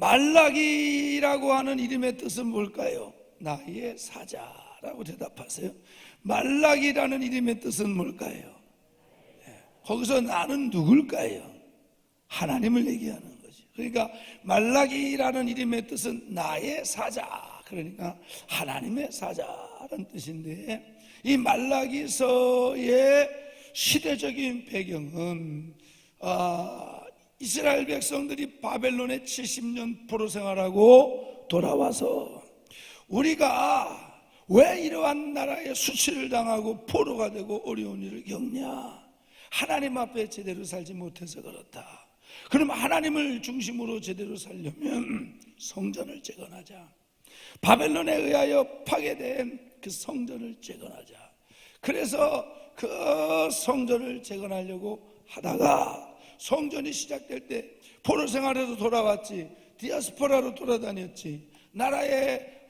말라기라고 하는 이름의 뜻은 뭘까요? 나의 사자라고 대답하세요. 말라기라는 이름의 뜻은 뭘까요? 거기서 나는 누굴까요? 하나님을 얘기하는 거지. 그러니까 말라기라는 이름의 뜻은 나의 사자, 그러니까 하나님의 사자라는 뜻인데, 이 말라기서의 시대적인 배경은 이스라엘 백성들이 바벨론에 70년 포로 생활하고 돌아와서 우리가 왜 이러한 나라의 수치를 당하고 포로가 되고 어려운 일을 겪냐? 하나님 앞에 제대로 살지 못해서 그렇다. 그럼 하나님을 중심으로 제대로 살려면 성전을 재건하자. 바벨론에 의하여 파괴된 그 성전을 재건하자. 그래서 그 성전을 재건하려고 하다가 성전이 시작될 때 포로 생활에서 돌아왔지, 디아스포라로 돌아다녔지, 나라의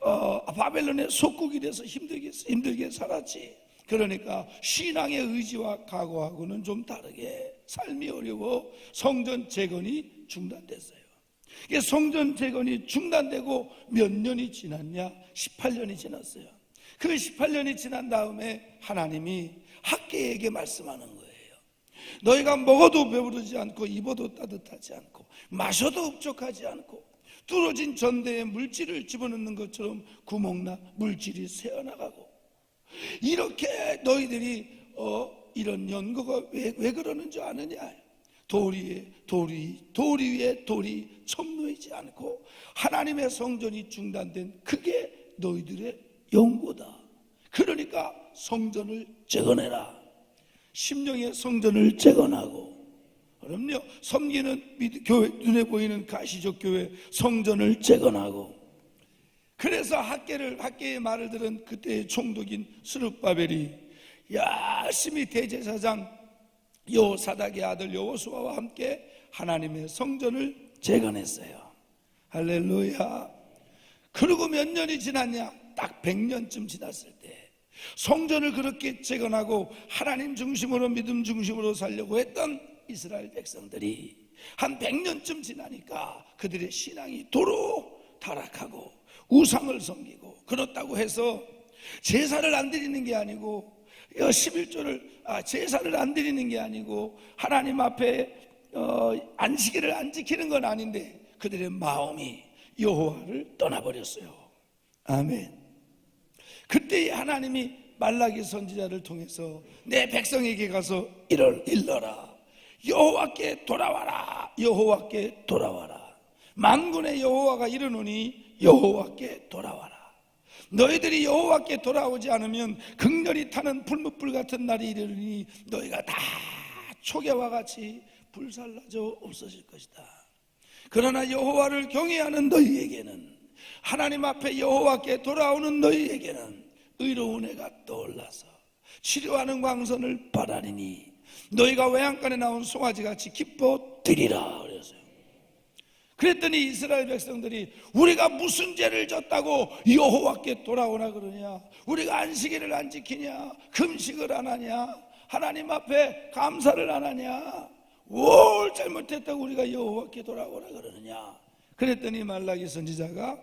바벨론의 속국이 돼서 힘들게 살았지. 그러니까 신앙의 의지와 각오하고는 좀 다르게 삶이 어려워 성전 재건이 중단됐어요. 이게 성전 재건이 중단되고 몇 년이 지났냐? 18년이 지났어요. 그 18년이 지난 다음에 하나님이 학개에게 말씀하는 거예요. 너희가 먹어도 배부르지 않고 입어도 따뜻하지 않고 마셔도 흡족하지 않고 뚫어진 전대에 물질을 집어넣는 것처럼 구멍나 물질이 새어나가고, 이렇게 너희들이 이런 연고가 왜 그러는 줄 아느냐? 돌 위에 돌이 첨놓이지 않고 하나님의 성전이 중단된 그게 너희들의 연고다. 그러니까 성전을 재건해라. 심령의 성전을 재건하고, 그럼요, 섬기는 교회, 눈에 보이는 가시적 교회 성전을 재건하고. 그래서 학개의 말을 들은 그때의 총독인 스룹바벨이 열심히 대제사장 여호사닥의 아들 여호수아와 함께 하나님의 성전을 재건했어요. 할렐루야. 그리고 몇 년이 지났냐? 딱 100년쯤 지났을 때 성전을 그렇게 재건하고 하나님 중심으로, 믿음 중심으로 살려고 했던 이스라엘 백성들이 한 100년쯤 지나니까 그들의 신앙이 도로 타락하고 우상을 섬기고, 그렇다고 해서 제사를 안 드리는 게 아니고 11조를 제사를 안 드리는 게 아니고 하나님 앞에 안식일을 안 지키는 건 아닌데 그들의 마음이 여호와를 떠나버렸어요. 아멘. 그때 하나님이 말라기 선지자를 통해서 내 백성에게 가서 일러라. 여호와께 돌아와라. 여호와께 돌아와라. 만군의 여호와가 이르노니 여호와께 돌아와라. 너희들이 여호와께 돌아오지 않으면 극렬히 타는 불뭇불 같은 날이 이르니 너희가 다 초계와 같이 불살라져 없어질 것이다. 그러나 여호와를 경외하는 너희에게는, 하나님 앞에 여호와께 돌아오는 너희에게는 의로운 해가 떠올라서 치료하는 광선을 바라리니 너희가 외양간에 나온 송아지같이 기뻐 뛰리라 그랬어요. 그랬더니 이스라엘 백성들이 우리가 무슨 죄를 졌다고 여호와께 돌아오나 그러냐? 우리가 안식일을 안 지키냐? 금식을 안 하냐? 하나님 앞에 감사를 안 하냐? 뭘 잘못했다고 우리가 여호와께 돌아오라 그러느냐? 그랬더니 말라기 선지자가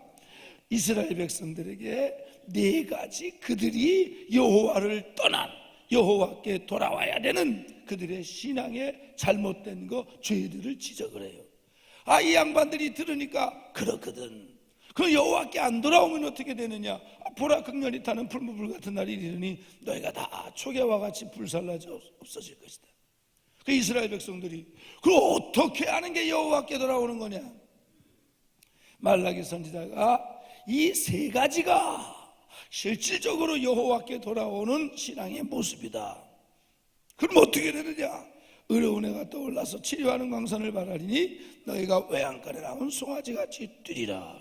이스라엘 백성들에게 네 가지 그들이 여호와를 떠난, 여호와께 돌아와야 되는 그들의 신앙의 잘못된 거, 죄들을 지적을 해요. 이 양반들이 들으니까 그렇거든. 그 여호와께 안 돌아오면 어떻게 되느냐? 보라, 극렬히 타는 불무불 같은 날이 이르니 너희가 다 초계와 같이 불살라져 없어질 것이다. 그 이스라엘 백성들이 그 어떻게 하는 게 여호와께 돌아오는 거냐? 말라기 선지자가 이 세 가지가 실질적으로 여호와께 돌아오는 신앙의 모습이다. 그럼 어떻게 되느냐? 의로운 해가 떠올라서 치료하는 광선을 바라리니 너희가 외양간에 나온 송아지같이 뛰리라.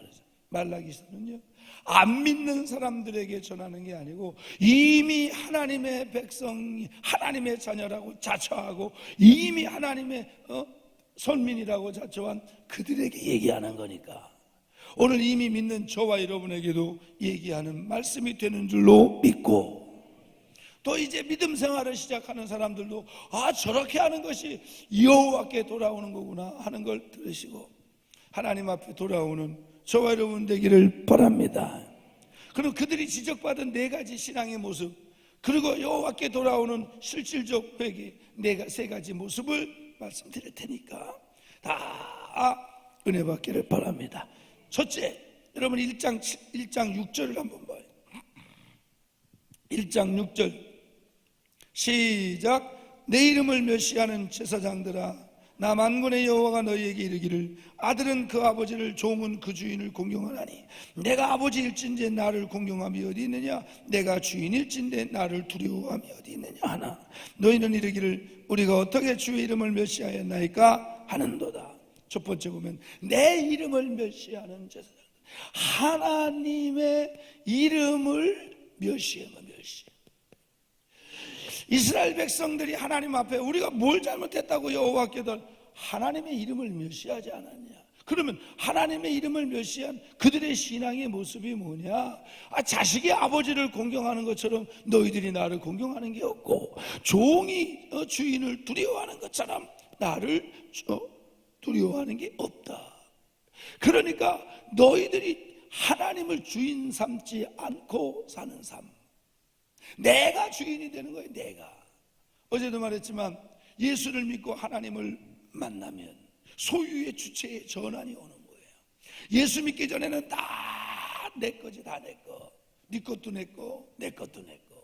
말라기서는요, 안 믿는 사람들에게 전하는 게 아니고 이미 하나님의 백성, 하나님의 자녀라고 자처하고 이미 하나님의 선민이라고 자처한 그들에게 얘기하는 거니까 오늘 이미 믿는 저와 여러분에게도 얘기하는 말씀이 되는 줄로 믿고, 또 이제 믿음 생활을 시작하는 사람들도 저렇게 하는 것이 여호와께 돌아오는 거구나 하는 걸 들으시고, 하나님 앞에 돌아오는 저와 여러분 되기를 바랍니다. 그럼 그들이 지적받은 네 가지 신앙의 모습, 그리고 여호와께 돌아오는 실질적 회개 세 가지 모습을 말씀드릴 테니까 다 은혜 받기를 바랍니다. 첫째, 여러분 1장 6절을 한번 봐요. 1장 6절 시작. 내 이름을 멸시하는 제사장들아, 나 만군의 여호와가 너희에게 이르기를 아들은 그 아버지를, 종은 그 주인을 공경하나니 내가 아버지일진데 나를 공경함이 어디 있느냐, 내가 주인일진데 나를 두려워함이 어디 있느냐 하나, 너희는 이르기를 우리가 어떻게 주의 이름을 멸시하였나이까 하는도다. 첫 번째 보면 내 이름을 멸시하는 제사장, 하나님의 이름을 멸시하면 멸시. 이스라엘 백성들이 하나님 앞에 우리가 뭘 잘못했다고 여호와께도 하나님의 이름을 멸시하지 않았냐? 그러면 하나님의 이름을 멸시한 그들의 신앙의 모습이 뭐냐? 자식이 아버지를 공경하는 것처럼 너희들이 나를 공경하는 게 없고, 종이 주인을 두려워하는 것처럼 나를 두려워하는 게 없다. 그러니까 너희들이 하나님을 주인 삼지 않고 사는 삶, 내가 주인이 되는 거예요. 내가 어제도 말했지만 예수를 믿고 하나님을 만나면 소유의 주체의 전환이 오는 거예요. 예수 믿기 전에는 다 내 거지, 다 내 거. 네 것도 내 거, 내 것도 내 거.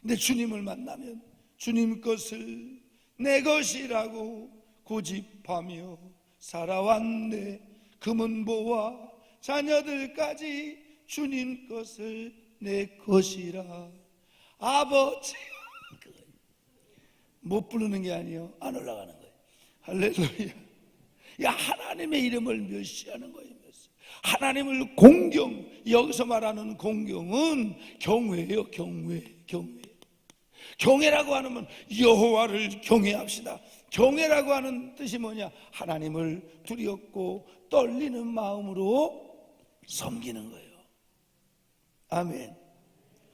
근데 주님을 만나면 주님 것을 내 것이라고 고집하며 살아왔네. 금은보와 자녀들까지 주님 것을 내 것이라. 아버지, 못 부르는 게 아니에요. 안 올라가는 거예요. 할렐루야. 야, 하나님의 이름을 멸시하는 거예요. 하나님을 공경, 여기서 말하는 공경은 경외예요. 경외. 경외라고 하면 여호와를 경외합시다. 경외라고 하는 뜻이 뭐냐? 하나님을 두렵고 떨리는 마음으로 섬기는 거예요. 아멘.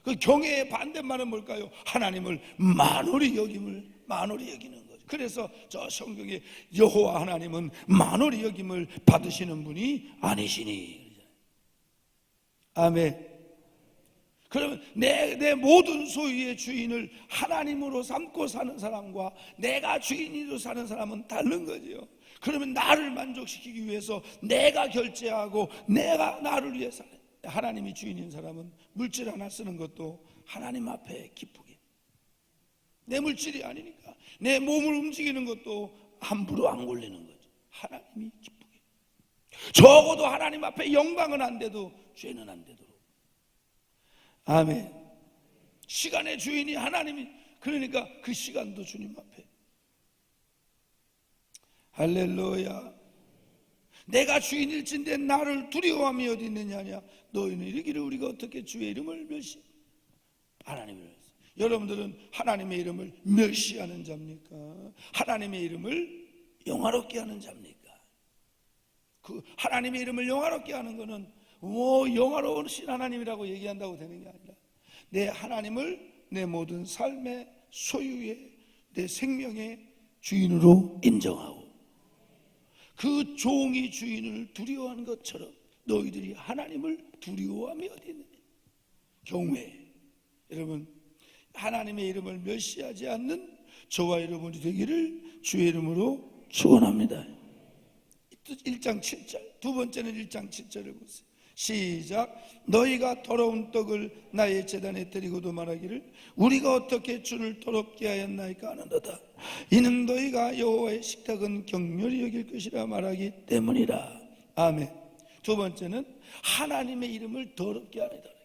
그 경외의 반대말은 뭘까요? 하나님을 만홀히 여기는 거죠. 그래서 저 성경에 여호와 하나님은 만홀히 여김을 받으시는 분이 아니시니. 아멘. 그러면 내 모든 소유의 주인을 하나님으로 삼고 사는 사람과 내가 주인으로 사는 사람은 다른 거죠. 그러면 나를 만족시키기 위해서 내가 결제하고 내가 나를 위해 사는, 하나님이 주인인 사람은 물질 하나 쓰는 것도 하나님 앞에 기쁘게, 내 물질이 아니니까 내 몸을 움직이는 것도 함부로 안 걸리는 거죠. 하나님이 기쁘게, 적어도 하나님 앞에 영광은 안 돼도 죄는 안 되도록. 아멘. 시간의 주인이 하나님이, 그러니까 그 시간도 주님 앞에. 할렐루야. 내가 주인일진데 나를 두려워함이 어디 있느냐? 너희는 이르기를 우리가 어떻게 주의 이름을 멸시? 하나님을 멸시. 여러분들은 하나님의 이름을 멸시하는 자입니까? 하나님의 이름을 영화롭게 하는 자입니까? 그 하나님의 이름을 영화롭게 하는 것은 영화로우신 하나님이라고 얘기한다고 되는 게 아니라 내 하나님을 내 모든 삶의 소유의, 내 생명의 주인으로 인정하고 그 종이 주인을 두려워하는 것처럼 너희들이 하나님을 두려워함이 어디 있느냐? 경외. 여러분, 하나님의 이름을 멸시하지 않는 저와 여러분이 되기를 주의 이름으로 축원합니다. 1장 7절, 두 번째는 1장 7절을 보세요. 시작. 너희가 더러운 떡을 나의 제단에 드리고도 말하기를 우리가 어떻게 주를 더럽게 하였나이까 하는도다. 이는 너희가 여호와의 식탁은 경멸히 여길 것이라 말하기 때문이라. 아멘. 두 번째는 하나님의 이름을 더럽게 하는 거예요.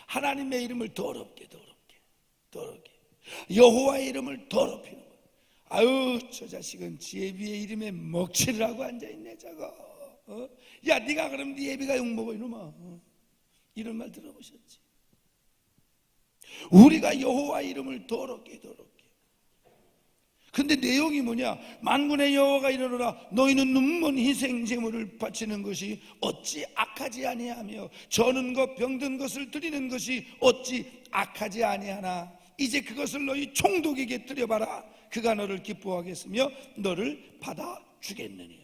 하나님의 이름을 더럽게 여호와의 이름을 더럽히는 거예요. 아유, 저 자식은 지 애비의 이름에 먹칠을 하고 앉아있네 저거. 야, 네가 그럼 네 애비가 욕먹어 이놈아. 이런 말 들어보셨지? 우리가 여호와의 이름을 더럽게. 근데 내용이 뭐냐? 만군의 여호와가 이르노라 너희는 눈먼 희생 제물을 바치는 것이 어찌 악하지 아니하며 저는 것 병든 것을 드리는 것이 어찌 악하지 아니하나 이제 그것을 너희 총독에게 드려봐라. 그가 너를 기뻐하겠으며 너를 받아주겠느니라.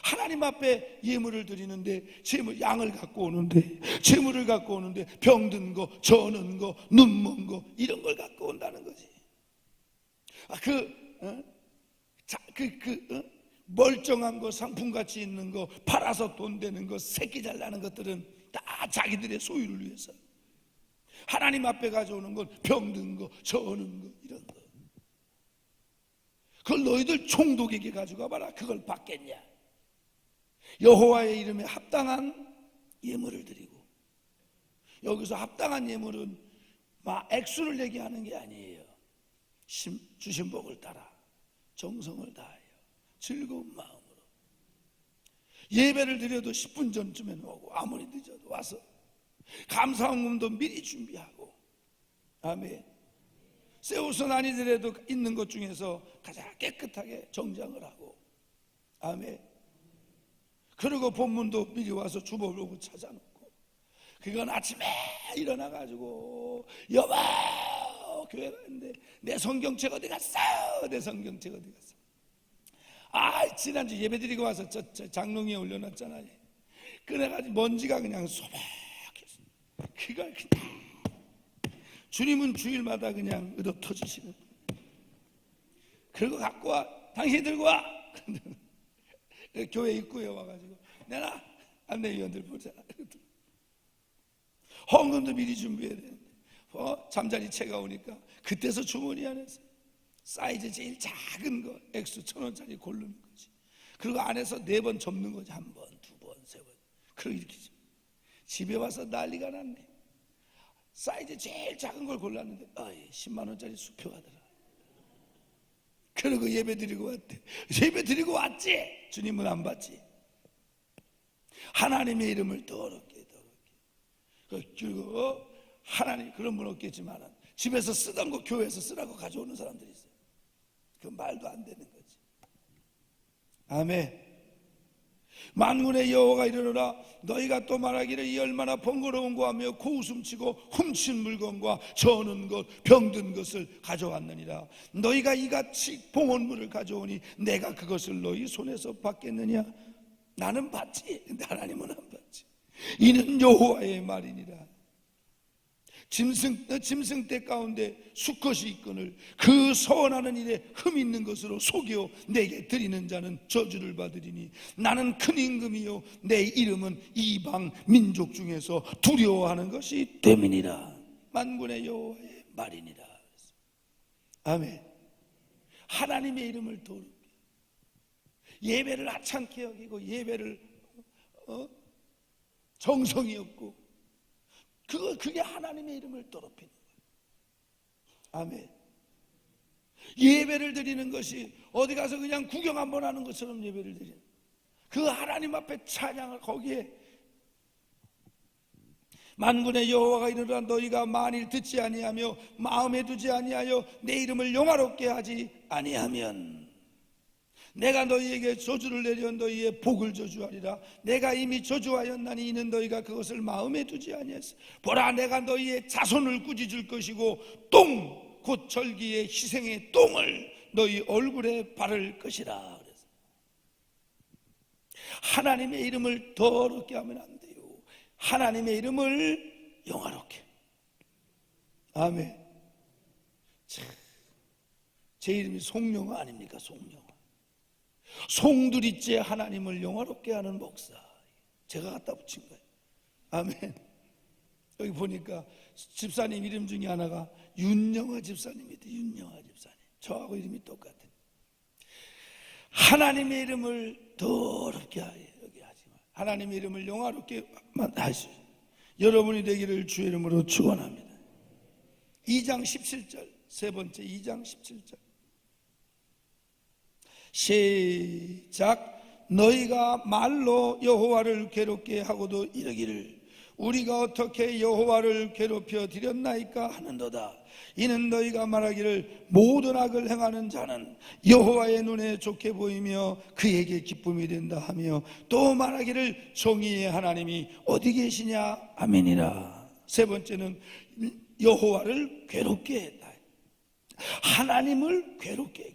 하나님 앞에 예물을 드리는데 양을 갖고 오는데, 재물을 갖고 오는데 병든 거, 저는 거, 눈먼 거 이런 걸 갖고 온다는 거지. 멀쩡한 거, 상품가치 있는 거, 팔아서 돈 되는 거, 새끼 잘 나는 것들은 다 자기들의 소유를 위해서. 하나님 앞에 가져오는 건 병든 거, 저는 거 이런 거. 그걸 너희들 총독에게 가져가 봐라. 그걸 받겠냐? 여호와의 이름에 합당한 예물을 드리고, 여기서 합당한 예물은 액수를 얘기하는 게 아니에요. 주신 복을 따라 정성을 다하여 즐거운 마음으로 예배를 드려도 10분 전쯤에는 오고, 아무리 늦어도 와서 감사원금도 미리 준비하고, 아멘. 새 옷은 아니더라도 있는 것 중에서 가장 깨끗하게 정장을 하고, 아멘. 그리고 본문도 미리 와서 주보려고 찾아놓고, 그건 아침에 일어나가지고 여보 교회 가는데 내 성경책 어디 갔어? 내 성경책 어디 갔어? 지난주 예배 드리고 와서 저 장롱에 올려놨잖아요. 그래가지고 먼지가 그냥 소박했어. 그걸 그냥 주님은 주일마다 그냥 얻어 터지시는. 그리고 갖고 와. 당신이 들고 와. 교회 입구에 와가지고 내가 안내위원들 보자. 헌금도 미리 준비해야 되는데 잠자리 채가 오니까 그때서 주머니 안에서 사이즈 제일 작은 거 액수 1,000원짜리 고르는 거지. 그리고 안에서 4번 접는 거지. 1번, 2번, 3번. 그리고 이렇게 집에 와서 난리가 났네. 사이즈 제일 작은 걸 골랐는데 10만 원짜리 수표하더라. 그리고 예배 드리고 왔대. 예배 드리고 왔지. 주님은 안 받지. 하나님의 이름을 더럽게. 그리고 하나님, 그런 분 없겠지만 집에서 쓰던 거 교회에서 쓰라고 가져오는 사람들이 있어요. 그 말도 안 되는 거지. 아멘. 만군의 여호와가 이르노라, 너희가 또 말하기를 이 얼마나 번거로운 거 하며 고웃음치고 훔친 물건과 저는 것, 병든 것을 가져왔느니라. 너희가 이같이 봉헌물을 가져오니 내가 그것을 너희 손에서 받겠느냐? 나는 받지, 근데 하나님은 안 받지. 이는 여호와의 말이니라. 짐승떼 가운데 수컷이 있거늘 그 서원하는 일에 흠 있는 것으로 속여 내게 드리는 자는 저주를 받으리니 나는 큰 임금이요 내 이름은 이방 민족 중에서 두려워하는 것이 됨이니라. 만군의 여호와의 말이니라. 아멘. 하나님의 이름을 더럽게, 예배를 하찮게 여기고 예배를 정성이 없고, 그게 하나님의 이름을 더럽히는 거예요. 아멘. 예배를 드리는 것이 어디 가서 그냥 구경 한번 하는 것처럼 예배를 드리는, 그 하나님 앞에 찬양을, 거기에 만군의 여호와가 이르노라, 너희가 만일 듣지 아니하며 마음에 두지 아니하여 내 이름을 영화롭게 하지 아니하면 내가 너희에게 저주를 내려 너희의 복을 저주하리라. 내가 이미 저주하였나니 이는 너희가 그것을 마음에 두지 아니했어. 보라, 내가 너희의 자손을 꾸짖을 것이고 똥, 곧 절기의 희생의 똥을 너희 얼굴에 바를 것이라. 그래서 하나님의 이름을 더럽게 하면 안 돼요. 하나님의 이름을 영화롭게. 아멘. 제 이름이 송영화 아닙니까? 송영화. 송두리째 하나님을 영화롭게 하는 목사, 제가 갖다 붙인 거예요. 아멘. 여기 보니까 집사님 이름 중에 하나가 윤영화 집사님이다. 윤영화 집사님, 저하고 이름이 똑같아요. 하나님의 이름을 더럽게 여기 하지 마. 하나님의 이름을 영화롭게만 하시오. 여러분이 되기를 주의 이름으로 축원합니다. 2장 17절, 세 번째 2장 17절 시작. 너희가 말로 여호와를 괴롭게 하고도 이르기를 우리가 어떻게 여호와를 괴롭혀 드렸나이까 하는도다. 이는 너희가 말하기를 모든 악을 행하는 자는 여호와의 눈에 좋게 보이며 그에게 기쁨이 된다 하며 또 말하기를 정의의 하나님이 어디 계시냐. 아멘이라. 세 번째는 여호와를 괴롭게 했다. 하나님을 괴롭게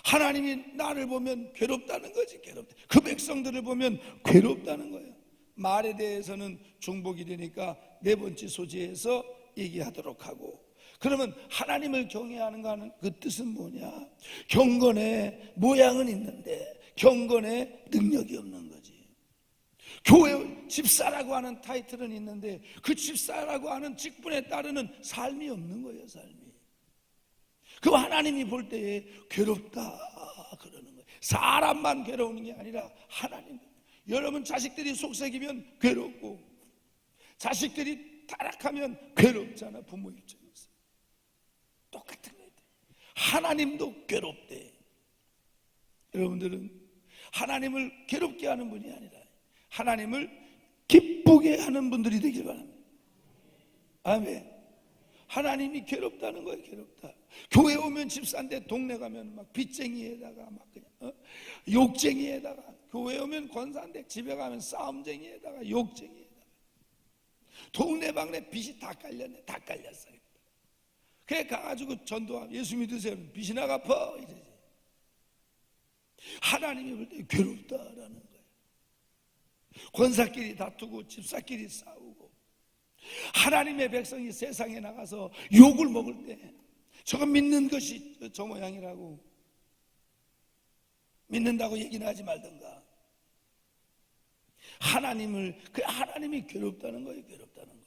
하나님이 나를 보면 괴롭다는 거지. 괴롭다. 그 백성들을 보면 괴롭다는 거예요. 말에 대해서는 중복이 되니까 네 번째 소재에서 얘기하도록 하고, 그러면 하나님을 경외하는가 그 뜻은 뭐냐? 경건의 모양은 있는데 경건의 능력이 없는 거지. 교회 집사라고 하는 타이틀은 있는데 그 집사라고 하는 직분에 따르는 삶이 없는 거예요. 삶이. 그 하나님이 볼 때에 괴롭다 그러는 거예요. 사람만 괴로우는 게 아니라 하나님. 여러분 자식들이 속썩이면 괴롭고 자식들이 타락하면 괴롭잖아. 부모 입장에서 똑같은 거예요. 하나님도 괴롭대. 여러분들은 하나님을 괴롭게 하는 분이 아니라 하나님을 기쁘게 하는 분들이 되길 바랍니다. 아멘. 하나님이 괴롭다는 거예요. 괴롭다. 교회 오면 집사인데 동네 가면 막 빚쟁이에다가 막 그냥 욕쟁이에다가, 교회 오면 권사인데 집에 가면 싸움쟁이에다가 욕쟁이에다가 동네 방네 빚이 다 깔렸네. 다 깔렸어요. 그래 가가지고 전도하면 예수 믿으세요. 빚이나 갚아 이러지. 하나님이 볼 때 괴롭다라는 거예요. 권사끼리 다투고 집사끼리 싸우고, 하나님의 백성이 세상에 나가서 욕을 먹을 때 저거 믿는 것이 저 모양이라고 믿는다고 얘기는 하지 말든가. 그 하나님이 괴롭다는 거예요. 괴롭다는 거예요.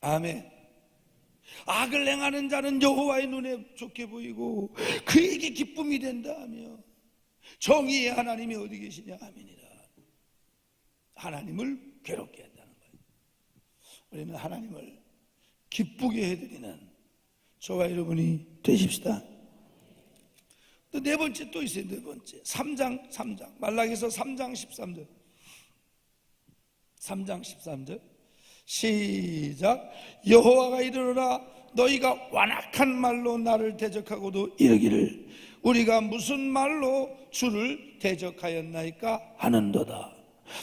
아멘. 악을 행하는 자는 여호와의 눈에 좋게 보이고 그에게 기쁨이 된다 하며, 정의의 하나님이 어디 계시냐? 아멘이라. 하나님을 괴롭게 한다는 거예요. 우리는 하나님을 기쁘게 해드리는 저와 여러분이 되십시다. 또 네 번째 또 있어요. 네 번째 3장 말라기서 3장 13절 3장 13절 시작. 여호와가 이르노라 너희가 완악한 말로 나를 대적하고도 이르기를 우리가 무슨 말로 주를 대적하였나이까 하는도다.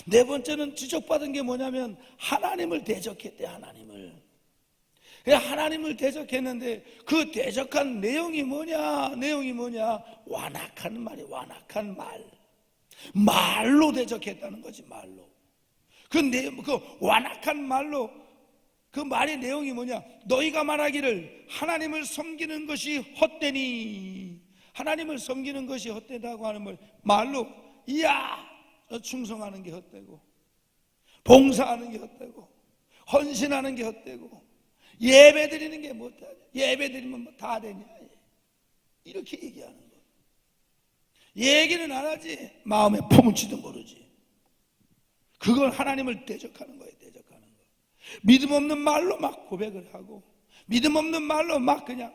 네 번째는 지적받은 게 뭐냐면 하나님을 대적했대. 하나님을 대적했는데 그 대적한 내용이 뭐냐? 완악한 말이 완악한 말로 대적했다는 거지. 말로. 그 완악한 말로 그 말의 내용이 뭐냐? 너희가 말하기를 하나님을 섬기는 것이 헛되니, 하나님을 섬기는 것이 헛되다고 하는 말로 이야 충성하는 게 헛되고 봉사하는 게 헛되고 헌신하는 게 헛되고 예배 드리는 게 못하냐? 예배 드리면 뭐 다 되냐? 이렇게 얘기하는 거. 얘기는 안 하지 마음에 품을지도 모르지. 그걸 하나님을 대적하는 거예요. 대적하는 거. 믿음 없는 말로 막 고백을 하고 믿음 없는 말로 막 그냥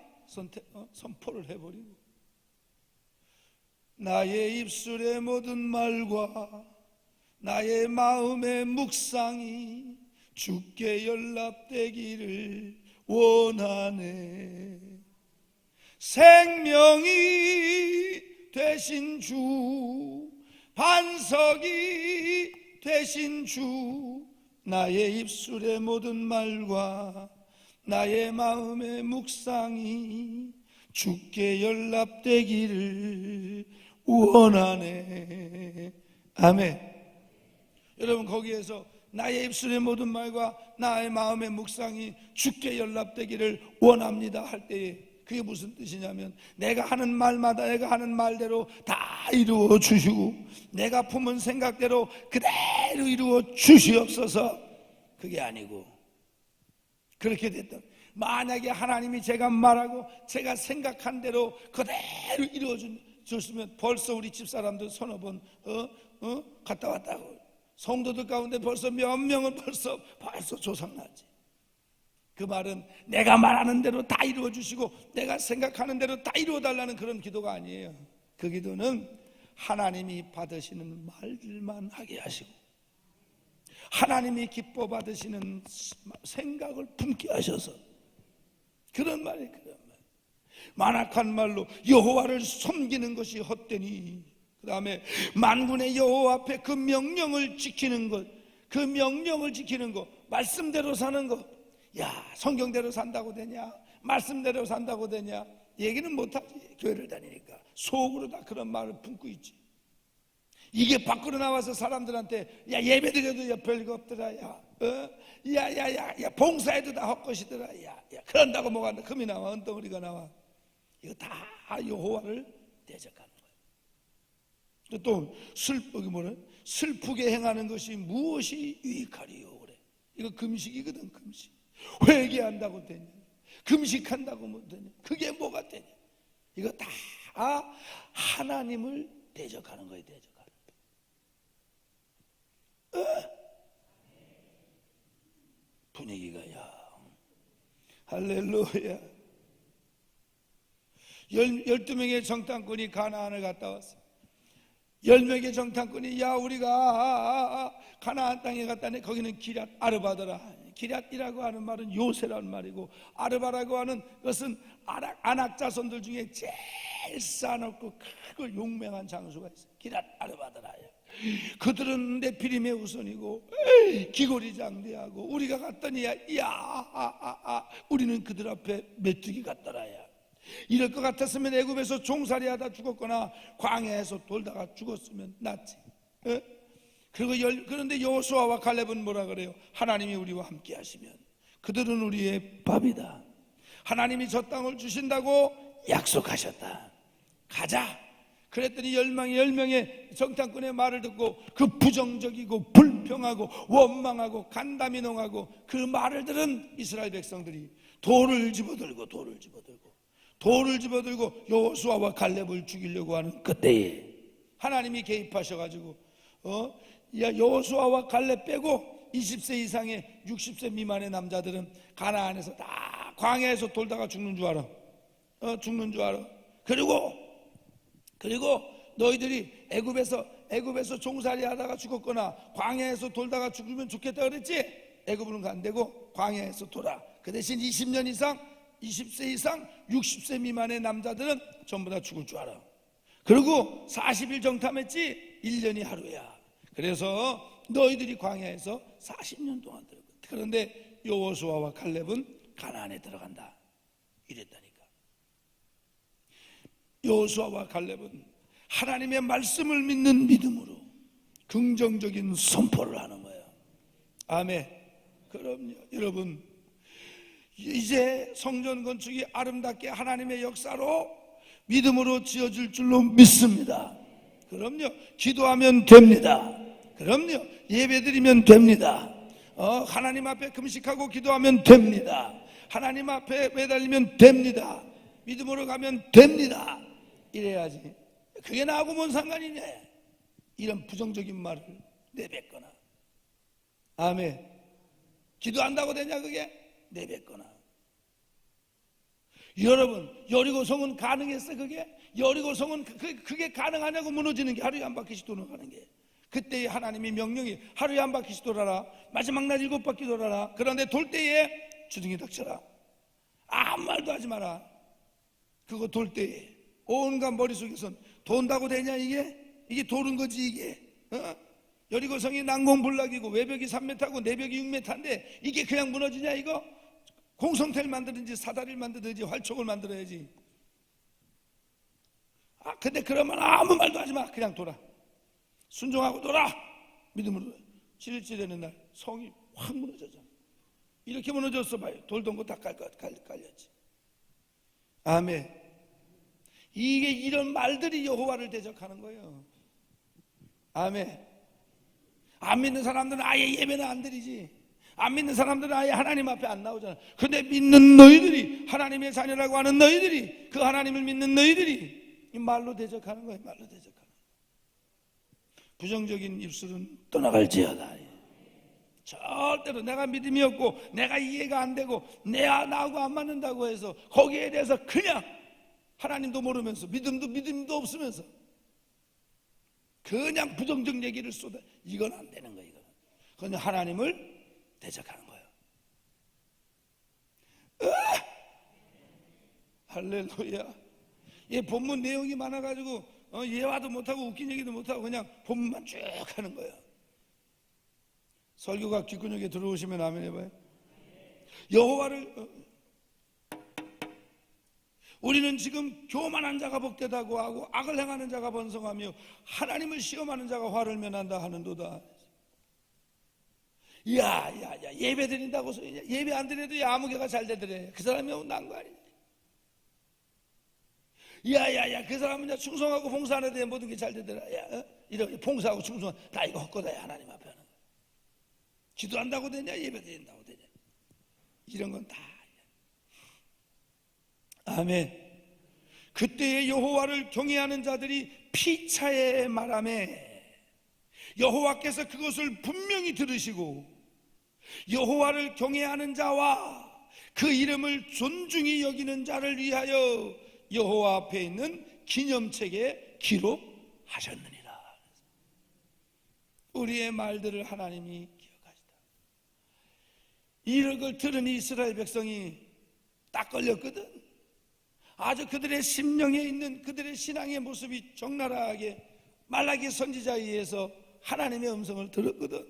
선포를 해버리고, 나의 입술의 모든 말과 나의 마음의 묵상이 주께 연락되기를 원하네. 생명이 되신 주, 반석이 되신 주, 나의 입술의 모든 말과 나의 마음의 묵상이 주께 연락되기를 원하네. 아멘. 여러분 거기에서 나의 입술의 모든 말과 나의 마음의 묵상이 주께 연락되기를 원합니다 할 때에 그게 무슨 뜻이냐면 내가 하는 말마다 내가 하는 말대로 다 이루어 주시고 내가 품은 생각대로 그대로 이루어 주시옵소서. 그게 아니고, 그렇게 됐던 만약에 하나님이 제가 말하고 제가 생각한 대로 그대로 이루어 줬으면 벌써 우리 집사람들 서너 번 갔다 왔다고. 성도들 가운데 벌써 몇 명은 벌써 조상났지. 그 말은 내가 말하는 대로 다 이루어 주시고 내가 생각하는 대로 다 이루어 달라는 그런 기도가 아니에요. 그 기도는 하나님이 받으시는 말들만 하게 하시고 하나님이 기뻐 받으시는 생각을 품게 하셔서 그런 말이에요. 그런 말. 만악한 말로 여호와를 섬기는 것이 헛되니, 그 다음에 만군의 여호와 앞에 그 명령을 지키는 것, 그 명령을 지키는 것, 말씀대로 사는 것. 야, 성경대로 산다고 되냐? 말씀대로 산다고 되냐? 얘기는 못하지. 교회를 다니니까 속으로 다 그런 말을 품고 있지. 이게 밖으로 나와서 사람들한테 야 예배드려도 야 별거 없더라, 야 봉사해도 다 헛것이더라, 야 그런다고 뭐가 금이 나와, 은덩어리가 나와. 이거 다 여호와를 대적하는 거예요. 또 슬프게 행하는 것이 무엇이 유익하리요 그래. 이거 금식이거든. 금식. 회개한다고 되냐, 금식한다고 뭐 되냐, 그게 뭐가 되냐. 이거 다 하나님을 대적하는 거예요. 대적하는 거. 분위기가 할렐루야. 12명의 정탐꾼이 가나안을 갔다 왔어. 10명의 정탐꾼이 우리가 가나안 땅에 갔다네. 거기는 기럇 아르바더라. 기럇이라고 하는 말은 요새라는 말이고, 아르바라고 하는 것은 아낙 자손들 중에 제일 싸놓고 크고 용맹한 장수가 있어요. 기럇 아르바더라. 그들은 네피림의 후손이고 기골이 장대하고, 우리가 갔더니 우리는 그들 앞에 메뚜기 같더라야. 이럴 것 같았으면 애굽에서 종살이하다 죽었거나 광야에서 돌다가 죽었으면 낫지. 그런데 여호수아와 갈렙은 뭐라 그래요? 하나님이 우리와 함께 하시면 그들은 우리의 밥이다. 하나님이 저 땅을 주신다고 약속하셨다. 가자. 그랬더니 10명의 정탐꾼의 말을 듣고 그 부정적이고 불평하고 원망하고 간담이농하고 그 말을 들은 이스라엘 백성들이 돌을 집어들고 여호수아와 갈렙을 죽이려고 하는 그때에 하나님이 개입하셔가지고 여호수아와 갈렙 빼고 20세 이상의 60세 미만의 남자들은 가나안에서 다 광야에서 돌다가 죽는 줄 알아. 그리고 너희들이 애굽에서 종살이 하다가 죽었거나 광야에서 돌다가 죽으면 좋겠다 그랬지? 애굽은 안 되고 광야에서 돌아. 그 대신 20년 이상, 20세 이상, 60세 미만의 남자들은 전부 다 죽을 줄 알아. 그리고 40일 정탐했지? 1년이 하루야. 그래서 너희들이 광야에서 40년 동안 들어가. 그런데 여호수아와 갈렙은 가나안에 들어간다 이랬다니까. 여호수아와 갈렙은 하나님의 말씀을 믿는 믿음으로 긍정적인 선포를 하는 거예요. 아멘. 그럼요. 여러분, 이제 성전 건축이 아름답게 하나님의 역사로 믿음으로 지어질 줄로 믿습니다. 그럼요. 기도하면 됩니다. 그럼요. 예배드리면 됩니다. 하나님 앞에 금식하고 기도하면 됩니다. 하나님 앞에 매달리면 됩니다. 믿음으로 가면 됩니다. 이래야지. 그게 나하고 뭔 상관이냐. 이런 부정적인 말을 내뱉거나. 아멘. 기도한다고 되냐 그게? 내뱉거나. 여러분, 여리고성은 가능했어 그게? 여리고성은 그게 가능하냐고. 무너지는 게 하루에 한 바퀴씩 돌아가는 게. 그때에 하나님이 명령이 하루에 한 바퀴씩 돌아라. 마지막 날 7바퀴 돌아라. 그런데 돌 때에 주둥이 닥쳐라. 아무 말도 하지 마라. 그거 돌 때에 온갖 머릿속에선 돈다고 되냐 이게 도는 거지 이게. 여리고성이 난공불락이고 외벽이 3m고 내벽이 6m인데 이게 그냥 무너지냐 이거? 공성태를 만들든지 사다리를 만들든지 활촉을 만들어야지. 근데 그러면 아무 말도 하지 마. 그냥 돌아. 순종하고 돌아. 믿음으로. 7일째되는 날 성이 확 무너졌잖아. 이렇게 무너졌어 봐요. 돌던 거 다 깔렸지. 아멘. 이게 이런 말들이 여호와를 대적하는 거예요. 아멘. 안 믿는 사람들은 아예 예배는 안 드리지. 안 믿는 사람들은 아예 하나님 앞에 안 나오잖아. 근데 믿는 너희들이, 하나님의 자녀라고 하는 너희들이, 그 하나님을 믿는 너희들이 이 말로 대적하는 거예요. 말로 대적하는 거예요. 부정적인 입술은 떠나갈지어다. 절대로 내가 믿음이 없고 내가 이해가 안 되고 나하고 안 맞는다고 해서 거기에 대해서 그냥 하나님도 모르면서 믿음도 없으면서 그냥 부정적 얘기를 쏟아. 이건 안 되는 거예요. 그건 하나님을 대적하는 거예요. 할렐루야. 이 본문 내용이 많아가지고 예화도 못하고 웃긴 얘기도 못하고 그냥 본문만 쭉 하는 거예요. 설교가 귓근육에 들어오시면 아멘 해봐요. 여호와를 우리는 지금 교만한 자가 복되다고 하고 악을 행하는 자가 번성하며 하나님을 시험하는 자가 화를 면한다 하는도다. 야, 예배 드린다고 예배 안 드려도 아무개가 잘 되더래. 그 사람이 난 거 아니냐. 야, 그 사람은 이제 충성하고 봉사하는 데 모든 게 잘 되더라. 야, 이렇게 봉사하고 충성, 나 이거 헛거다야. 하나님 앞에 하는 거. 기도한다고 되냐, 예배 드린다고 되냐. 이런 건 다. 아멘. 그때의 여호와를 경외하는 자들이 피차에 말하매 여호와께서 그것을 분명히 들으시고 여호와를 경외하는 자와 그 이름을 존중히 여기는 자를 위하여 여호와 앞에 있는 기념책에 기록하셨느니라. 우리의 말들을 하나님이 기억하시다. 이런 걸 들은 이스라엘 백성이 딱 걸렸거든. 아주 그들의 심령에 있는 그들의 신앙의 모습이 적나라하게 말라기 선지자에 의해서 하나님의 음성을 들었거든.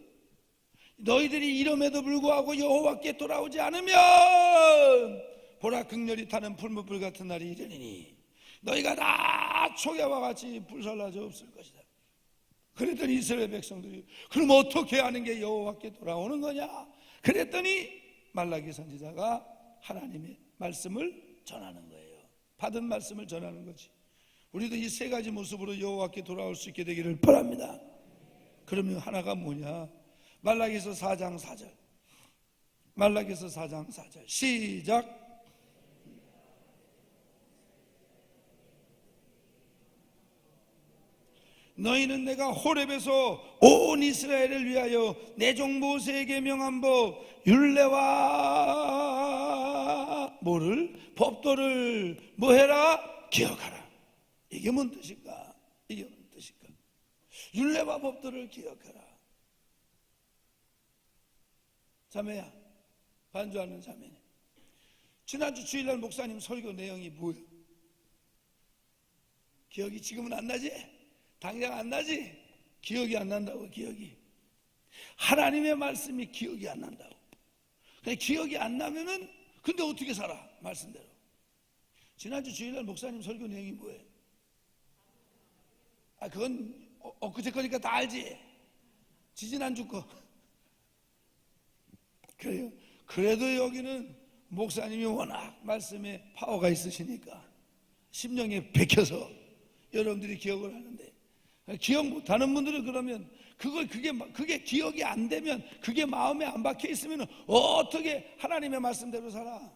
너희들이 이름에도 불구하고 여호와께 돌아오지 않으면 보라 극렬히 타는 풀무불 같은 날이 이르리니 너희가 다 초계와 같이 불살라져 없을 것이다. 그랬더니 이스라엘 백성들이 그럼 어떻게 하는 게 여호와께 돌아오는 거냐? 그랬더니 말라기 선지자가 하나님의 말씀을 전하는 거예요. 받은 말씀을 전하는 거지. 우리도 이 세 가지 모습으로 여호와께 돌아올 수 있게 되기를 바랍니다. 그러면 하나가 뭐냐? 말라기서 4장 4절. 말라기서 4장 4절 시작. 너희는 내가 호렙에서 온 이스라엘을 위하여 내 종 모세에게 명한 법 율례와 뭐를? 법도를 뭐해라? 기억하라. 이게 뭔 뜻일까? 이게 뭔 뜻일까? 율례와 법도를 기억하라. 자매야, 반주하는 자매네. 지난주 주일날 목사님 설교 내용이 뭐예요? 기억이 지금은 안 나지? 당장 안 나지? 기억이 안 난다고. 기억이 하나님의 말씀이 기억이 안 난다고. 그냥 기억이 안 나면은 근데 어떻게 살아? 말씀대로. 지난주 주일날 목사님 설교 내용이 뭐예요? 그건 엊그제 거니까 다 알지? 지지난주 거. 그래요. 그래도 여기는 목사님이 워낙 말씀에 파워가 있으시니까 심령에 bek혀서 여러분들이 기억을 하는데, 기억 못하는 분들은 그러면 그게 기억이 안 되면, 그게 마음에 안 박혀 있으면 어떻게 하나님의 말씀대로 살아?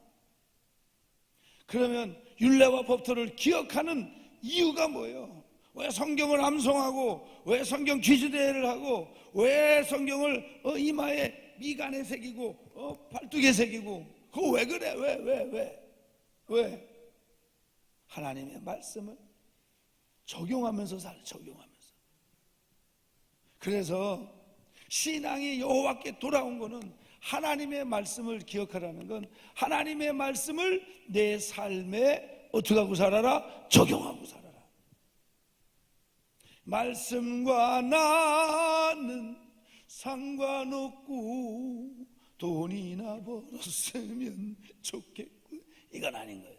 그러면 율례와 법도를 기억하는 이유가 뭐예요? 왜 성경을 암송하고, 왜 성경 귀주대회를 하고, 왜 성경을 이마에 미간에 새기고 팔뚝에 새기고, 그거 왜 그래? 왜? 하나님의 말씀을 적용하면서 살아. 적용하면서. 그래서 신앙이 여호와께 돌아온 거는 하나님의 말씀을 기억하라는 건 하나님의 말씀을 내 삶에 어떻게 하고 살아라? 적용하고 살아라. 말씀과 나는 상관없고 돈이나 벌었으면 좋겠고, 이건 아닌 거예요.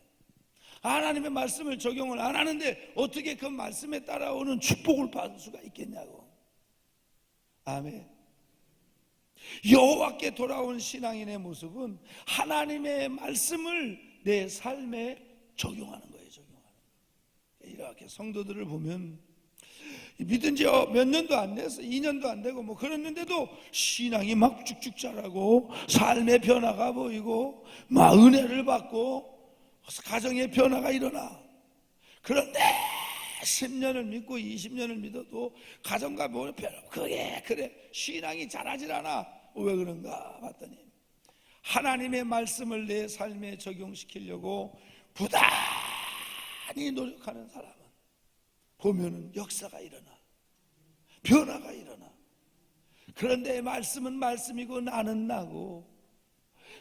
하나님의 말씀을 적용을 안 하는데 어떻게 그 말씀에 따라오는 축복을 받을 수가 있겠냐고. 아멘. 여호와께 돌아온 신앙인의 모습은 하나님의 말씀을 내 삶에 적용하는 거예요. 적용하는 거예요. 이렇게 성도들을 보면 믿은 지 몇 년도 안 돼서 2년도 안 되고 뭐 그랬는데도 신앙이 막 쭉쭉 자라고 삶의 변화가 보이고 막 은혜를 받고 가정의 변화가 일어나. 그런데 10년을 믿고 20년을 믿어도 가정과 뭐 그래 신앙이 자라질 않아. 왜 그런가 봤더니 하나님의 말씀을 내 삶에 적용시키려고 부단히 노력하는 사람은 보면은 역사가 일어나, 변화가 일어나. 그런데 말씀은 말씀이고 나는 나고,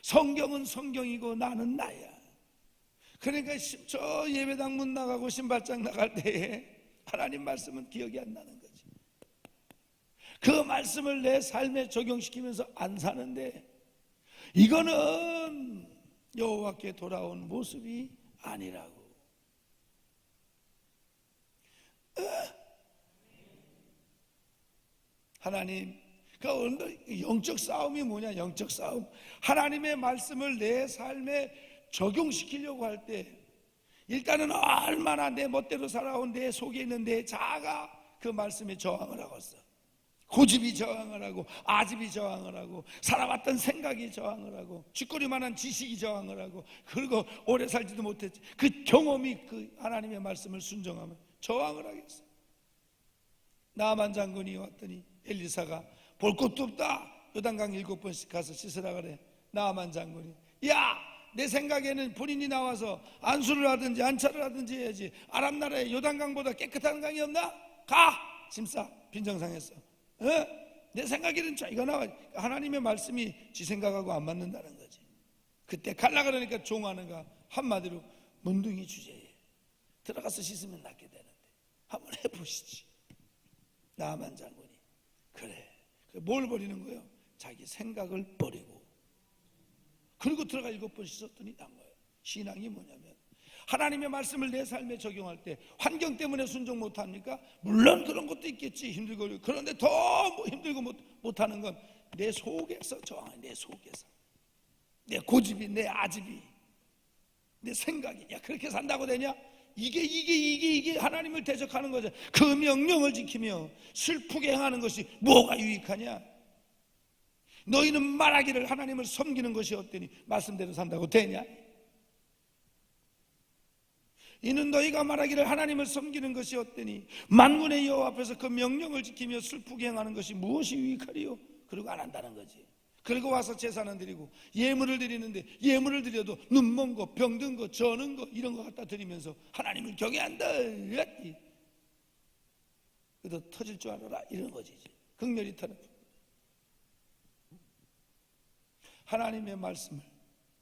성경은 성경이고 나는 나야. 그러니까 저 예배당 문 나가고 신발장 나갈 때에 하나님 말씀은 기억이 안 나는 거지. 그 말씀을 내 삶에 적용시키면서 안 사는데, 이거는 여호와께 돌아온 모습이 아니라고. 하나님, 그 영적 싸움이 뭐냐? 영적 싸움. 하나님의 말씀을 내 삶에 적용시키려고 할 때 일단은 얼마나 내 멋대로 살아온 내 속에 있는 내 자아가 그 말씀에 저항을 하고 있어. 고집이 저항을 하고, 아집이 저항을 하고, 살아왔던 생각이 저항을 하고, 쥐꼬리만한 지식이 저항을 하고, 그리고 오래 살지도 못했지. 그 경험이 그 하나님의 말씀을 순종하면 저항을 하겠어. 나아만 장군이 왔더니 엘리사가 볼 것도 없다, 요단강 7번씩 가서 씻으라 그래. 나아만 장군이, 야, 내 생각에는 본인이 나와서 안수를 하든지 안차를 하든지 해야지. 아람 나라에 요단강보다 깨끗한 강이 없나? 가! 짐 싸. 빈정상했어. 내 생각에는 이거 나와. 하나님의 말씀이 지 생각하고 안 맞는다는 거지. 그때 갈라 그러니까 종하는가 한마디로 문둥이 주제에 들어가서 씻으면 낫게 되는데 한번 해보시지. 나아만 장군이 그래. 뭘 버리는 거예요? 자기 생각을 버리고, 그리고 들어가 7번 씻었더니 난 거예요. 신앙이 뭐냐면 하나님의 말씀을 내 삶에 적용할 때 환경 때문에 순종 못합니까? 물론 그런 것도 있겠지. 힘들고. 그런데 더 힘들고 못하는 건 내 속에서 저항해. 내 속에서 내 고집이, 내 아집이, 내 생각이. 야, 그렇게 산다고 되냐? 이게 하나님을 대적하는 거죠. 그 명령을 지키며 슬프게 행하는 것이 뭐가 유익하냐? 너희는 말하기를 하나님을 섬기는 것이 어때니 말씀대로 산다고 되냐? 이는 너희가 말하기를 하나님을 섬기는 것이 어때니 만군의 여호와 앞에서 그 명령을 지키며 슬프게 행하는 것이 무엇이 유익하리요? 그리고 안 한다는 거지. 그리고 와서 제사는 드리고 예물을 드리는데 예물을 드려도 눈먼 거, 병든 거, 저는 거 이런 거 갖다 드리면서 하나님을 경외한다. 그래도 터질 줄 알아라 이런 거지. 극렬히 터는. 하나님의 말씀을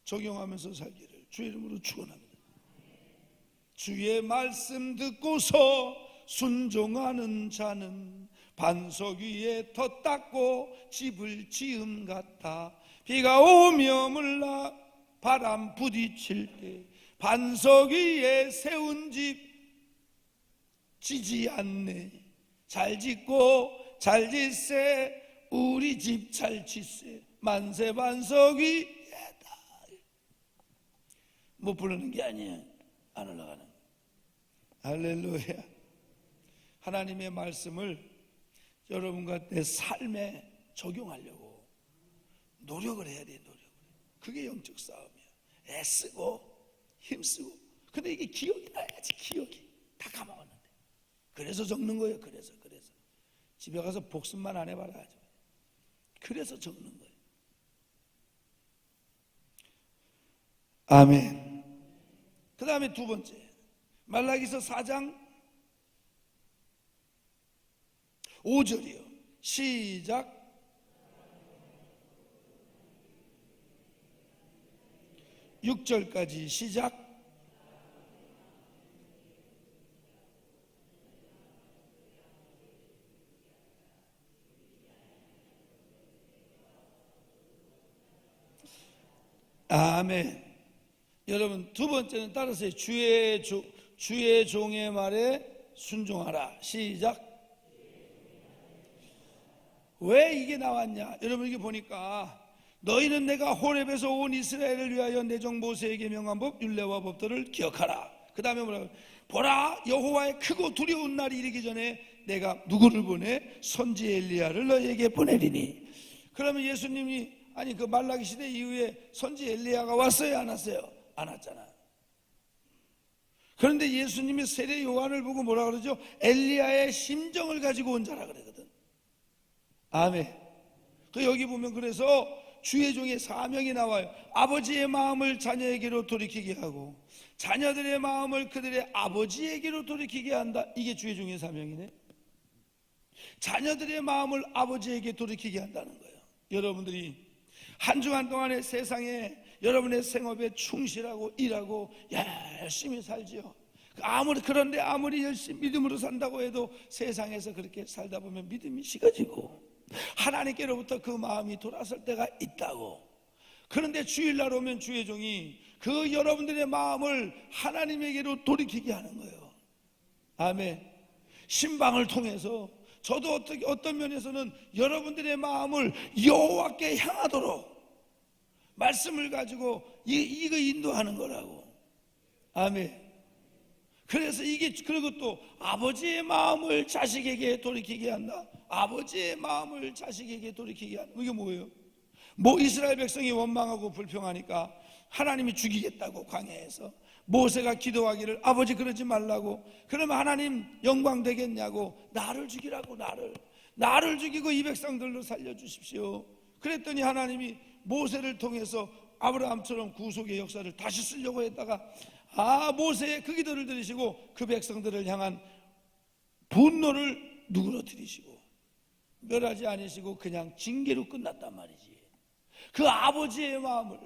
적용하면서 살기를 주의 이름으로 축원합니다. 주의 말씀 듣고서 순종하는 자는 반석 위에 덧 닦고 집을 지음 같아. 비가 오며 물나 바람 부딪힐 때 반석 위에 세운 집 지지 않네. 잘 짓고 잘 짓세 우리 집 잘 짓세 만세 반석 위에다. 못 부르는 게 아니야. 안 올라가는 거야. 할렐루야. 하나님의 말씀을 여러분과 내 삶에 적용하려고 노력을 해야 돼. 노력을. 그게 영적 싸움이야. 애쓰고 힘쓰고. 근데 이게 기억이 나야지. 기억이 다 까먹었는데. 그래서 적는 거예요. 그래서 집에 가서 복습만 안 해봐라. 그래서 적는 거예요. 아멘. 그 다음에 두 번째, 말라기서 4장 5절이요. 시작. 육 절까지 시작. 아멘. 여러분, 두 번째는 따라서 주의 종의 말에 순종하라. 시작. 왜 이게 나왔냐? 여러분, 이게 보니까 너희는 내가 호렙에서 온 이스라엘을 위하여 내 종 모세에게 명한 법 율례와 법도를 기억하라. 그 다음에 뭐라고? 보라, 여호와의 크고 두려운 날이 이르기 전에 내가 누구를 보내? 선지 엘리야를 너희에게 보내리니. 그러면 예수님이 그 말라기 시대 이후에 선지 엘리야가 왔어요, 안 왔어요? 안 왔잖아. 그런데 예수님이 세례 요한을 보고 뭐라 그러죠? 엘리야의 심정을 가지고 온 자라 그러거든. 아멘. 그 여기 보면 그래서 주의 종의 사명이 나와요. 아버지의 마음을 자녀에게로 돌이키게 하고 자녀들의 마음을 그들의 아버지에게로 돌이키게 한다. 이게 주의 종의 사명이네. 자녀들의 마음을 아버지에게 돌이키게 한다는 거예요. 여러분들이 한 주간 동안의 세상에 여러분의 생업에 충실하고 일하고 열심히 살지요. 그런데 아무리 열심히 믿음으로 산다고 해도 세상에서 그렇게 살다 보면 믿음이 식어지고 하나님께로부터 그 마음이 돌아설 때가 있다고. 그런데 주일날 오면 주의 종이 그 여러분들의 마음을 하나님에게로 돌이키게 하는 거예요. 아멘. 신방을 통해서 저도 어떤 면에서는 여러분들의 마음을 여호와께 향하도록 말씀을 가지고 이거 인도하는 거라고. 아멘. 그래서 그리고 또 아버지의 마음을 자식에게 돌이키게 한다. 아버지의 마음을 자식에게 돌이키게 한다. 이게 뭐예요? 이스라엘 백성이 원망하고 불평하니까 하나님이 죽이겠다고 광야에서 모세가 기도하기를 아버지 그러지 말라고. 그러면 하나님 영광 되겠냐고. 나를 죽이라고. 나를 죽이고 이 백성들로 살려주십시오. 그랬더니 하나님이 모세를 통해서 아브라함처럼 구속의 역사를 다시 쓰려고 했다가 모세의 그 기도를 들으시고 그 백성들을 향한 분노를 누그러뜨리시고 멸하지 않으시고 그냥 징계로 끝났단 말이지. 그 아버지의 마음을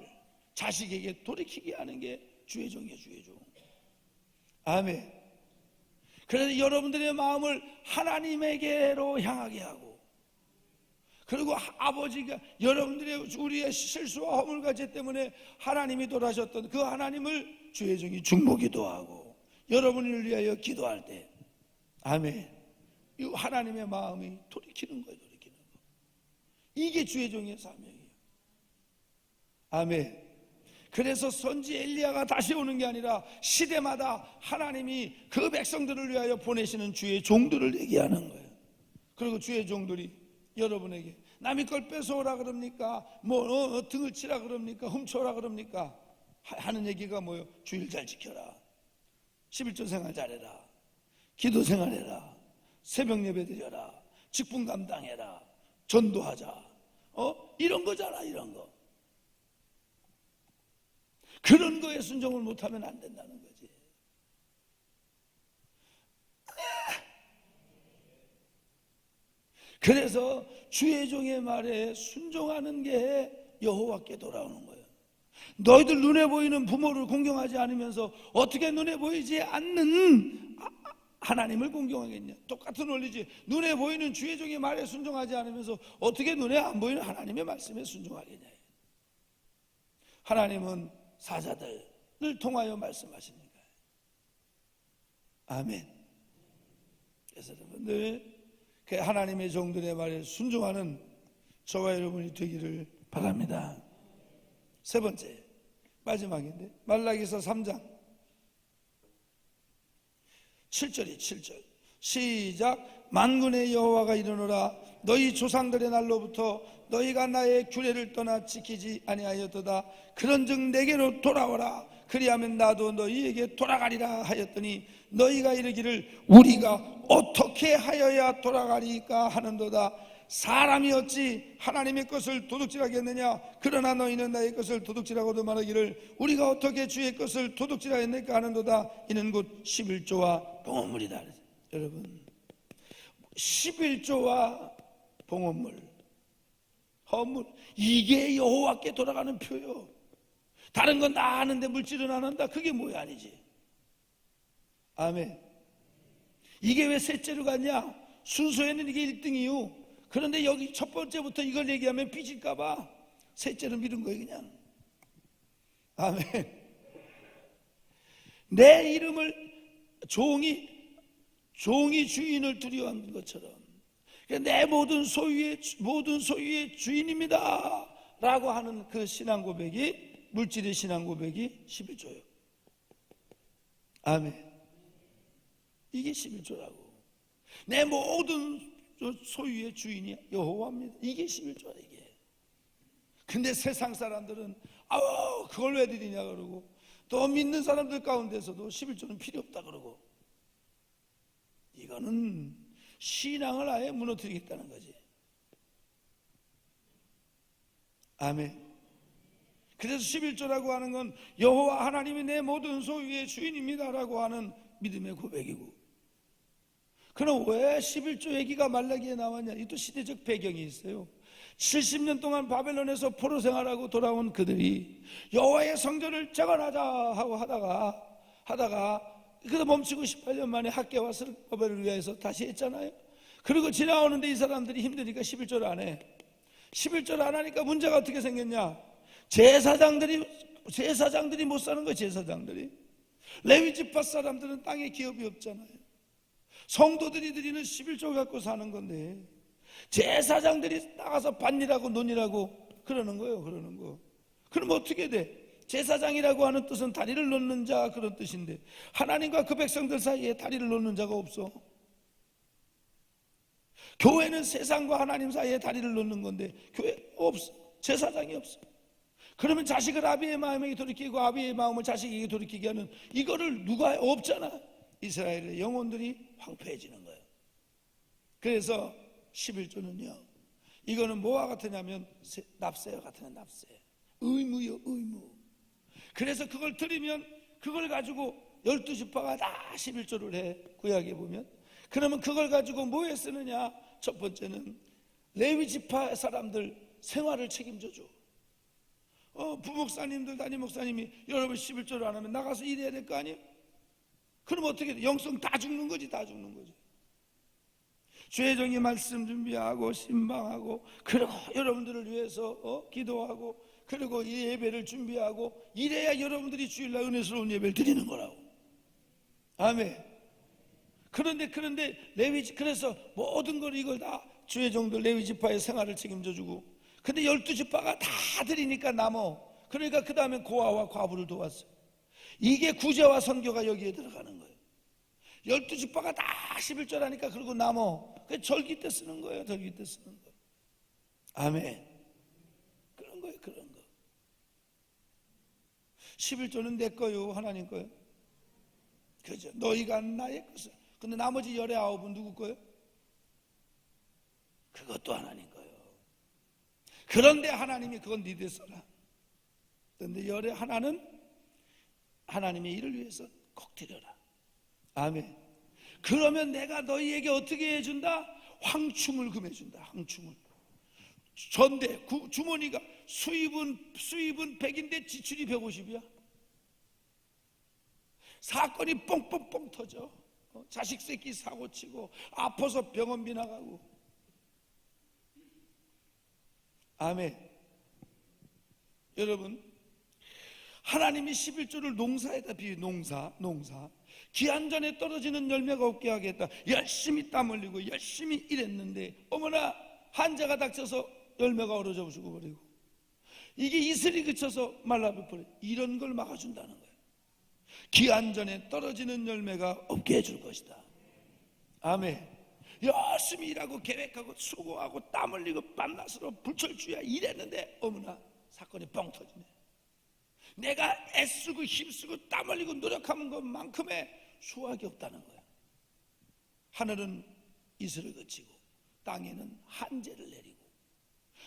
자식에게 돌이키게 하는 게 주의 종이에요. 주의 종. 아멘. 그래서 여러분들의 마음을 하나님에게로 향하게 하고, 그리고 아버지가 여러분들의 우리의 실수와 허물과 죄 때문에 하나님이 돌아가셨던 그 하나님을 주의 종이 중보기도 하고 여러분을 위하여 기도할 때, 아멘, 이 하나님의 마음이 돌이키는 거예요. 돌이키는 거. 이게 주의 종의 사명이에요. 아멘. 그래서 선지 엘리야가 다시 오는 게 아니라 시대마다 하나님이 그 백성들을 위하여 보내시는 주의 종들을 얘기하는 거예요. 그리고 주의 종들이 여러분에게 남의 걸 뺏어오라 그럽니까? 등을 치라 그럽니까? 훔쳐오라 그럽니까? 하는 얘기가 뭐예요? 주일 잘 지켜라, 11조 생활 잘해라, 기도 생활해라, 새벽 예배 드려라, 직분 감당해라, 전도하자, 이런 거잖아. 이런 거. 그런 거에 순종을 못하면 안 된다는 거지. 그래서 주의 종의 말에 순종하는 게 여호와께 돌아오는 거예요. 너희들 눈에 보이는 부모를 공경하지 않으면서 어떻게 눈에 보이지 않는 하나님을 공경하겠냐? 똑같은 원리지. 눈에 보이는 주의 종의 말에 순종하지 않으면서 어떻게 눈에 안 보이는 하나님의 말씀에 순종하겠냐? 하나님은 사자들을 통하여 말씀하시니까. 아멘. 그래서 여러분들 그 하나님의 종들의 말에 순종하는 저와 여러분이 되기를 바랍니다. 세 번째, 마지막인데 말라기서 3장 7절이 7절 시작. 만군의 여호와가 이르노라 너희 조상들의 날로부터 너희가 나의 규례를 떠나 지키지 아니하였도다. 그런즉 내게로 돌아오라. 그리하면 나도 너희에게 돌아가리라 하였더니 너희가 이르기를 우리가 어떻게 하여야 돌아가리까 하는도다. 사람이 어찌 하나님의 것을 도둑질하겠느냐? 그러나 너희는 나의 것을 도둑질하고도 말하기를 우리가 어떻게 주의 것을 도둑질하였느까 하는도다. 이는 곧 11조와 봉헌물이다. 여러분, 11조와 봉헌물, 헌물, 이게 여호와께 돌아가는 표요. 다른 건 다 하는데 물질은 안 한다? 그게 뭐야? 아니지. 아멘. 이게 왜 셋째로 갔냐? 순서에는 이게 1등이요. 그런데 여기 첫 번째부터 이걸 얘기하면 삐질까봐 셋째로 미룬 거예요, 그냥. 아멘. 내 이름을 종이 주인을 두려워하는 것처럼 내 모든 소유의 주인입니다 라고 하는 그 신앙 고백이, 물질의 신앙 고백이 11조예요. 아멘. 이게 11조라고. 내 모든 소유의 주인이 여호와입니다. 이게 11조야 이게. 근데 세상 사람들은 그걸 왜 드리냐 그러고, 또 믿는 사람들 가운데서도 11조는 필요 없다 그러고, 이거는 신앙을 아예 무너뜨리겠다는 거지. 아멘. 그래서 11조라고 하는 건 여호와 하나님이 내 모든 소유의 주인입니다라고 하는 믿음의 고백이고, 그럼 왜 11조 얘기가 말라기에 나왔냐? 이것도 시대적 배경이 있어요. 70년 동안 바벨론에서 포로 생활하고 돌아온 그들이 여호와의 성전을 재건하자 하고 하다가 그래도 멈추고 18년 만에 학개와 스룹바벨을 위해서 다시 했잖아요. 그리고 지나오는데 이 사람들이 힘드니까 11조를 안 해. 11조를 안 하니까 문제가 어떻게 생겼냐? 제사장들이 못 사는 거예요. 제사장들이. 레위 지파 사람들은 땅에 기업이 없잖아요. 성도들이 드리는 11조 갖고 사는 건데 제사장들이 나가서 밭일하고 논일하고 그러는 거예요. 그러는 거. 그럼 어떻게 돼? 제사장이라고 하는 뜻은 다리를 놓는 자 그런 뜻인데 하나님과 그 백성들 사이에 다리를 놓는 자가 없어. 교회는 세상과 하나님 사이에 다리를 놓는 건데 교회 없어. 제사장이 없어. 그러면 자식을 아비의 마음에게 돌이키고 아비의 마음을 자식에게 돌이키게 하는 이거를 누가 없잖아. 이스라엘의 영혼들이 황폐해지는 거예요. 그래서 11조는요 이거는 뭐와 같으냐면 납세와 같으냐. 납세, 의무요, 의무. 그래서 그걸 드리면 그걸 가지고 12지파가 다 11조를 해. 구약에 보면. 그러면 그걸 가지고 뭐에 쓰느냐. 첫 번째는 레위지파 사람들 생활을 책임져 줘. 부목사님들, 담임 목사님이 여러분 11조를 안 하면 나가서 일해야 될 거 아니에요? 그럼 어떻게 돼? 영성 다 죽는 거지. 다 죽는 거지. 죄정의 말씀 준비하고 신방하고 그리고 여러분들을 위해서 기도하고 그리고 이 예배를 준비하고 이래야 여러분들이 주일날 은혜스러운 예배를 드리는 거라고. 아멘. 그런데 레위지, 그래서 모든 걸 이걸 다 주의종들 레위지파의 생활을 책임져 주고 근데 12지파가 다 드리니까 남어. 그러니까 그 다음에 고아와 과부를 도왔어요. 이게 구제와 선교가 여기에 들어가는 거예요. 12지파가 다 11조라니까 그러고 남어. 그 절기 때 쓰는 거예요. 절기 때 쓰는 거. 아멘. 그런 거예요. 그런 거. 11조는 내 거요. 하나님 거요. 그죠? 너희가 나의 것을. 근데 나머지 19은 누구 거요? 그것도 하나님 거요. 그런데 하나님이 그건 니들 써라. 그런데 열의 하나는 하나님의 일을 위해서 꼭 드려라. 아멘. 그러면 내가 너희에게 어떻게 해준다? 황충을 금해준다. 황충을. 전대 주머니가 수입은 100인데 지출이 150이야. 사건이 뻥뻥뻥 터져. 자식 새끼 사고치고 아파서 병원비 나가고. 아멘. 여러분, 하나님이 11조를 농사에다 비유. 농사. 기한전에 떨어지는 열매가 없게 하겠다. 열심히 땀 흘리고 열심히 일했는데 어머나 한자가 닥쳐서 열매가 얼어져 죽어버리고 이게 이슬이 그쳐서 말라버려. 이런 걸 막아준다는 거예요. 기한전에 떨어지는 열매가 없게 해줄 것이다. 아멘. 열심히 일하고 계획하고 수고하고 땀 흘리고 밤낮으로 불철주야 일했는데 어머나 사건이 뻥 터지네. 내가 애쓰고 힘쓰고 땀 흘리고 노력한 것만큼의 수확이 없다는 거야. 하늘은 이슬을 그치고 땅에는 한재를 내리고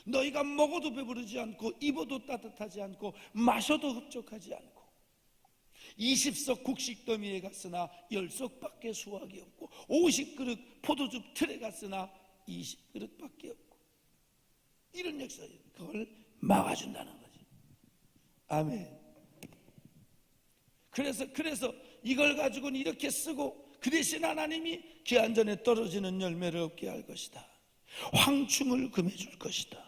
너희가 먹어도 배부르지 않고 입어도 따뜻하지 않고 마셔도 흡족하지 않고 20석 국식 더미에 갔으나 10석밖에 수확이 없고 50그릇 포도즙 틀에 갔으나 20그릇밖에 없고 이런 역사예요. 그걸 막아준다는 거지. 아멘. 그래서 이걸 가지고는 이렇게 쓰고 그 대신 하나님이 기한전에 떨어지는 열매를 얻게 할 것이다. 황충을 금해줄 것이다.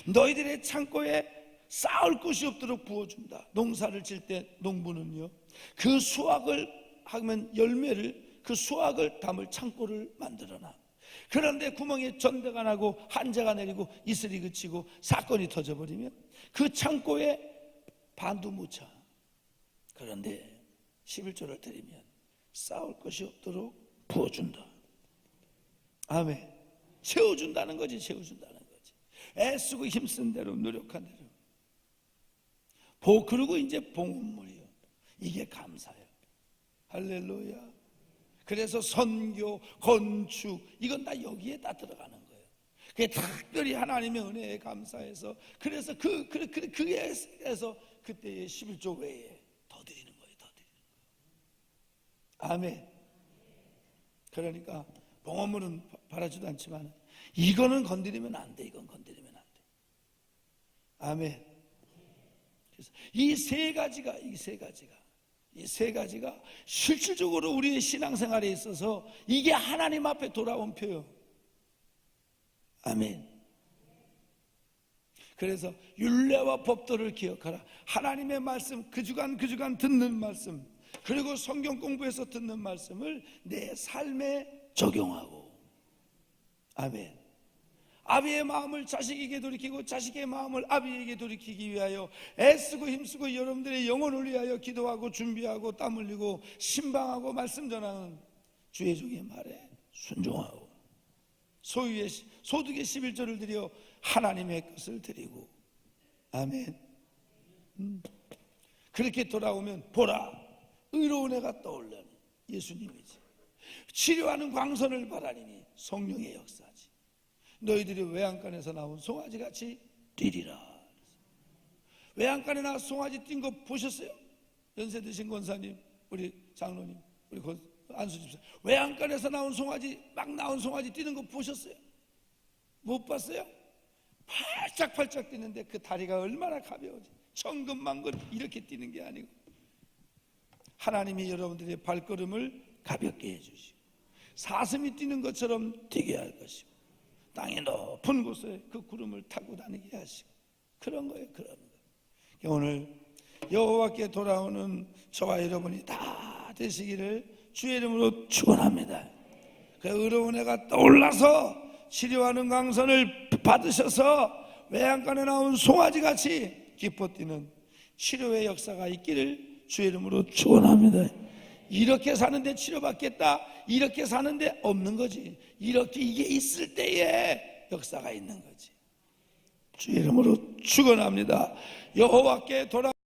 너희들의 창고에 쌓을 곳이 없도록 부어준다. 농사를 질 때 농부는요 그 수확을 하면 열매를 그 수확을 담을 창고를 만들어놔. 그런데 구멍에 전대가 나고 한재가 내리고 이슬이 그치고 사건이 터져버리면 그 창고에 반도 못 차. 그런데 11조를 드리면 쌓을 것이 없도록 부어준다. 아멘. 채워준다는 거지. 채워준다는 거지. 애쓰고 힘쓴 대로 노력한 대로. 그리고 이제 봉헌물이요. 이게 감사예요. 할렐루야. 그래서 선교, 건축 이건 다 여기에 다 들어가는 거예요. 그게 특별히 하나님의 은혜에 감사해서 그래서 그에서 그때의 11조 외에 더 드리는 거예요. 더 드리는 거예요. 아멘. 그러니까 봉헌물은 바라지도 않지만 이거는 건드리면 안 돼. 이건 건드리면 안 돼. 아멘. 그래서 이 세 가지가 실질적으로 우리의 신앙생활에 있어서 이게 하나님 앞에 돌아온 표요. 아멘. 그래서 율례와 법도를 기억하라. 하나님의 말씀 그 주간 듣는 말씀 그리고 성경 공부해서 듣는 말씀을 내 삶에 적용하고. 아멘. 아비의 마음을 자식에게 돌이키고 자식의 마음을 아비에게 돌이키기 위하여 애쓰고 힘쓰고 여러분들의 영혼을 위하여 기도하고 준비하고 땀 흘리고 신방하고 말씀 전하는 주의 종의 말에 순종하고 소유의 소득의 11조를 드려 하나님의 것을 드리고. 아멘. 그렇게 돌아오면 보라 의로운 애가 떠올려는 예수님이지. 치료하는 광선을 바라리니 성령의 역사지. 너희들이 외양간에서 나온 송아지같이 뛰리라. 외양간에 나와 송아지 뛴 거 보셨어요? 연세 드신 권사님, 우리 장로님, 우리 안수집사, 외양간에서 나온 송아지, 막 나온 송아지 뛰는 거 보셨어요? 못 봤어요? 팔짝팔짝 뛰는데 그 다리가 얼마나 가벼워지. 천근만근 이렇게 뛰는 게 아니고 하나님이 여러분들의 발걸음을 가볍게 해주시고 사슴이 뛰는 것처럼 뛰게 할 것이고 땅의 높은 곳에 그 구름을 타고 다니게 하시고 그런 거예요. 그런 거. 오늘 여호와께 돌아오는 저와 여러분이 다 되시기를 주의 이름으로 축원합니다. 그 의로운 애가 떠올라서 치료하는 강선을 받으셔서 외양간에 나온 송아지같이 기뻐 뛰는 치료의 역사가 있기를 주의 이름으로 축원합니다. 이렇게 사는데 치료받겠다, 이렇게 사는데 없는 거지. 이렇게 이게 있을 때에 역사가 있는 거지. 주의 이름으로 축원합니다. 여호와께 돌아